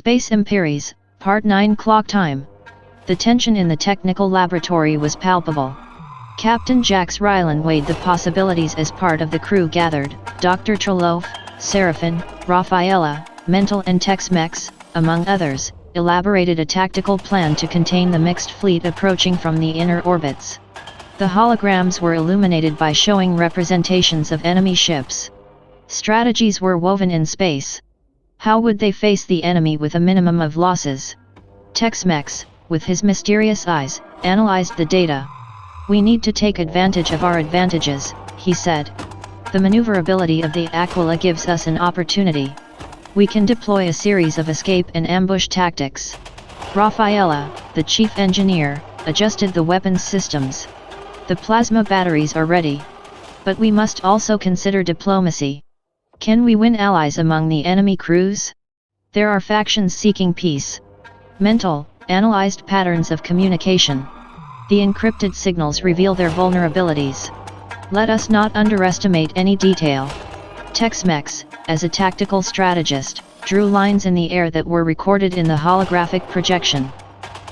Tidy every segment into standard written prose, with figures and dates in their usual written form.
Space Imperies, Part 9 Clocktime. The tension in the technical laboratory was palpable. Captain Jax Rylan weighed the possibilities as part of the crew gathered. Dr. Trellof, Seraphin, Rafaela, Mental and Tex-Mex, among others, elaborated a tactical plan to contain the mixed fleet approaching from the inner orbits. The holograms were illuminated by showing representations of enemy ships. Strategies were woven in space. How would they face the enemy with a minimum of losses? Tex-Mex, with his mysterious eyes, analyzed the data. "We need to take advantage of our advantages," he said. "The maneuverability of the Aquila gives us an opportunity. We can deploy a series of escape and ambush tactics." Rafaela, the chief engineer, adjusted the weapons systems. "The plasma batteries are ready. But we must also consider diplomacy. Can we win allies among the enemy crews? There are factions seeking peace." Mental analyzed patterns of communication. The encrypted signals reveal their vulnerabilities. Let us not underestimate any detail. Tex-Mex, as a tactical strategist, drew lines in the air that were recorded in the holographic projection.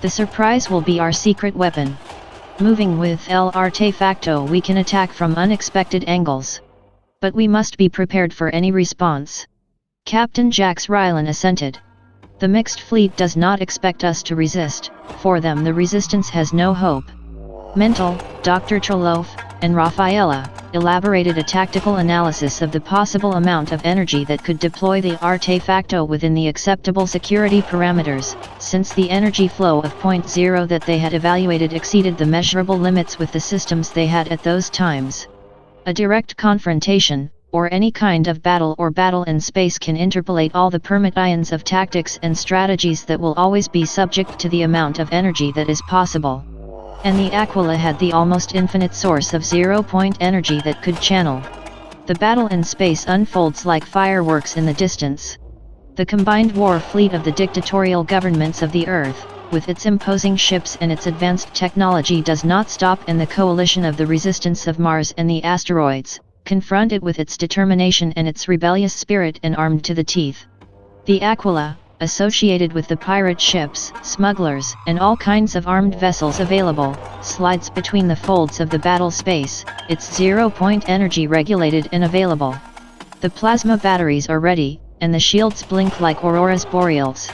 "The surprise will be our secret weapon. Moving with El Artefacto, we can attack from unexpected angles. But we must be prepared for any response." Captain Jax Rylan assented. "The mixed fleet does not expect us to resist. For them the resistance has no hope." Mental, Dr. Trellof, and Rafaela elaborated a tactical analysis of the possible amount of energy that could deploy the artefacto within the acceptable security parameters, since the energy flow of point zero that they had evaluated exceeded the measurable limits with the systems they had at those times. A direct confrontation, or any kind of battle in space, can interpolate all the permutions of tactics and strategies that will always be subject to the amount of energy that is possible. And the Aquila had the almost infinite source of zero-point energy that could channel. The battle in space unfolds like fireworks in the distance. The combined war fleet of the dictatorial governments of the Earth, with its imposing ships and its advanced technology, does not stop, and the coalition of the resistance of Mars and the asteroids, confront it with its determination and its rebellious spirit and armed to the teeth. The Aquila, associated with the pirate ships, smugglers, and all kinds of armed vessels available, slides between the folds of the battle space, its zero-point energy regulated and available. The plasma batteries are ready, and the shields blink like auroras boreals.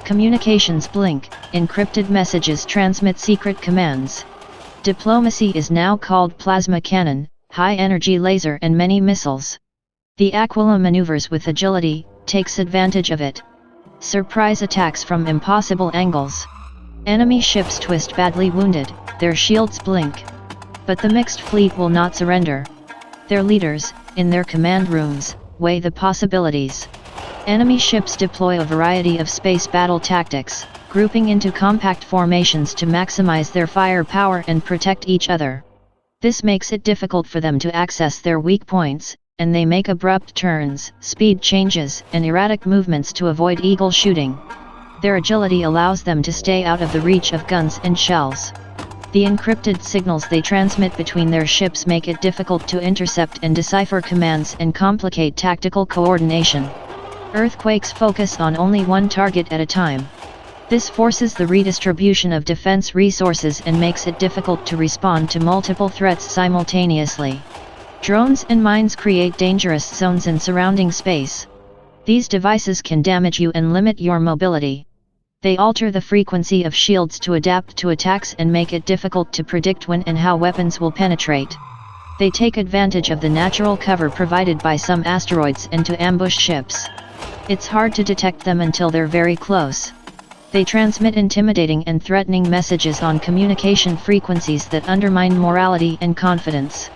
Communications blink, encrypted messages transmit secret commands. Diplomacy is now called plasma cannon, high-energy laser, and many missiles. The Aquila maneuvers with agility, takes advantage of it. Surprise attacks from impossible angles. Enemy ships twist badly wounded, their shields blink. But the mixed fleet will not surrender. Their leaders, in their command rooms, weigh the possibilities. Enemy ships deploy a variety of space battle tactics, grouping into compact formations to maximize their firepower and protect each other. This makes it difficult for them to access their weak points, and they make abrupt turns, speed changes, and erratic movements to avoid eagle shooting. Their agility allows them to stay out of the reach of guns and shells. The encrypted signals they transmit between their ships make it difficult to intercept and decipher commands and complicate tactical coordination. Earthquakes focus on only one target at a time. This forces the redistribution of defense resources and makes it difficult to respond to multiple threats simultaneously. Drones and mines create dangerous zones in surrounding space. These devices can damage you and limit your mobility. They alter the frequency of shields to adapt to attacks and make it difficult to predict when and how weapons will penetrate. They take advantage of the natural cover provided by some asteroids and to ambush ships. It's hard to detect them until they're very close. They transmit intimidating and threatening messages on communication frequencies that undermine morality and confidence.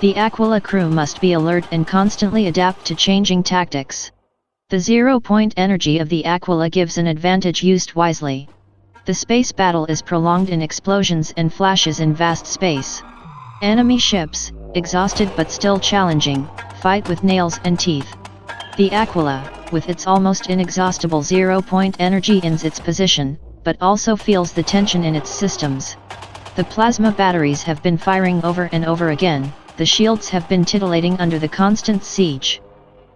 The Aquila crew must be alert and constantly adapt to changing tactics. The zero-point energy of the Aquila gives an advantage used wisely. The space battle is prolonged in explosions and flashes in vast space. Enemy ships, exhausted but still challenging, fight with nails and teeth. The Aquila, with its almost inexhaustible zero-point energy, ins its position, but also feels the tension in its systems. The plasma batteries have been firing over and over again. The shields have been titillating under the constant siege.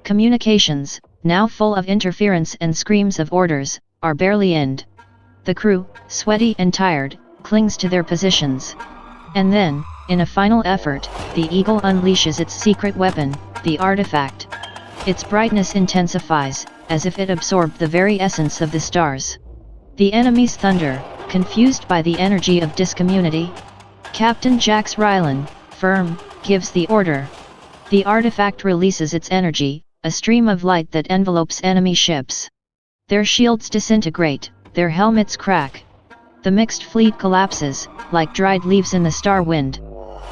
Communications, now full of interference and screams of orders, are barely end. The crew, sweaty and tired, clings to their positions. And then, in a final effort, the Eagle unleashes its secret weapon, the artifact. Its brightness intensifies, as if it absorbed the very essence of the stars. The enemy's thunder, confused by the energy of discommunity. Captain Jax Rylan, firm, gives the order. The artifact releases its energy, a stream of light that envelopes enemy ships. Their shields disintegrate, their helmets crack. The mixed fleet collapses, like dried leaves in the star wind.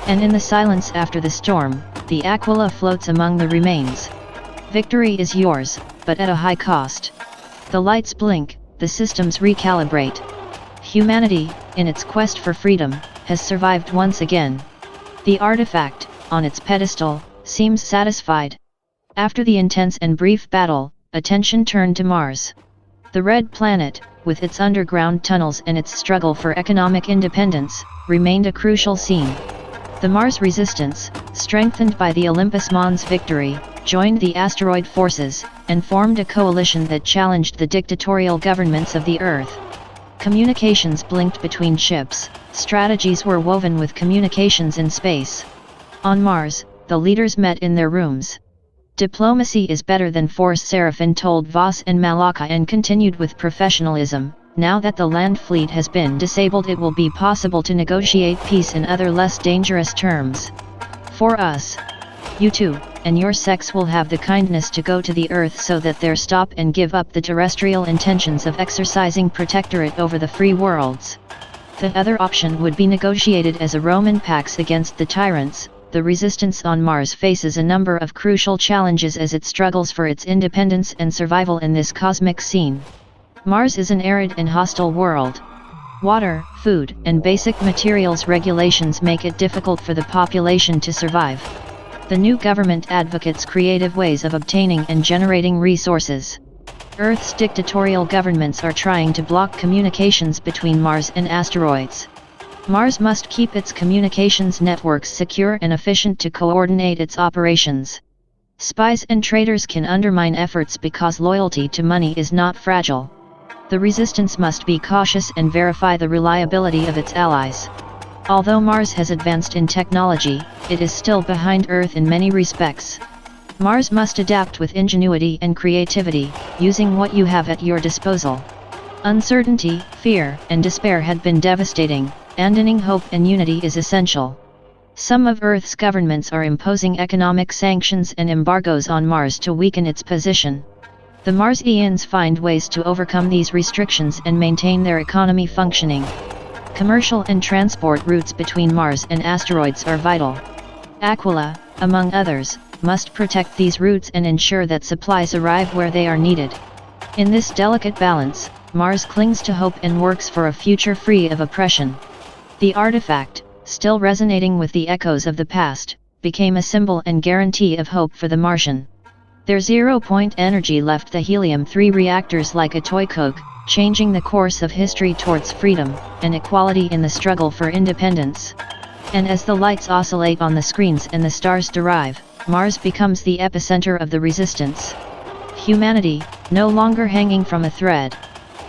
And in the silence after the storm, the Aquila floats among the remains. Victory is yours, but at a high cost. The lights blink, the systems recalibrate. Humanity, in its quest for freedom, has survived once again. The artifact, on its pedestal, seems satisfied. After the intense and brief battle, attention turned to Mars. The red planet, with its underground tunnels and its struggle for economic independence, remained a crucial scene. The Mars resistance, strengthened by the Olympus Mons victory, joined the asteroid forces, and formed a coalition that challenged the dictatorial governments of the Earth. Communications blinked between ships, strategies were woven with communications in space. On Mars, the leaders met in their rooms. Diplomacy is better than force, Seraphin told Voss and Malaka, and continued with professionalism. Now that the land fleet has been disabled, it will be possible to negotiate peace in other less dangerous terms. For us, you too, and your sex will have the kindness to go to the Earth so that there stop and give up the terrestrial intentions of exercising protectorate over the free worlds. The other option would be negotiated as a Roman pax against the tyrants. The resistance on Mars faces a number of crucial challenges as it struggles for its independence and survival in this cosmic scene. Mars is an arid and hostile world. Water, food, and basic materials regulations make it difficult for the population to survive. The new government advocates creative ways of obtaining and generating resources. Earth's dictatorial governments are trying to block communications between Mars and asteroids. Mars must keep its communications networks secure and efficient to coordinate its operations. Spies and traitors can undermine efforts because loyalty to money is not fragile. The resistance must be cautious and verify the reliability of its allies. Although Mars has advanced in technology, it is still behind Earth in many respects. Mars must adapt with ingenuity and creativity, using what you have at your disposal. Uncertainty, fear, and despair had been devastating. Abandoning hope and unity is essential. Some of Earth's governments are imposing economic sanctions and embargoes on Mars to weaken its position. The Marsians find ways to overcome these restrictions and maintain their economy functioning. Commercial and transport routes between Mars and asteroids are vital. Aquila, among others, must protect these routes and ensure that supplies arrive where they are needed. In this delicate balance, Mars clings to hope and works for a future free of oppression. The artifact, still resonating with the echoes of the past, became a symbol and guarantee of hope for the Martian. Their zero-point energy left the helium-3 reactors like a toy coke, changing the course of history towards freedom and equality in the struggle for independence. And as the lights oscillate on the screens and the stars derive, Mars becomes the epicenter of the resistance. Humanity, no longer hanging from a thread.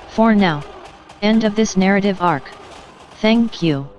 For now. End of this narrative arc. Thank you.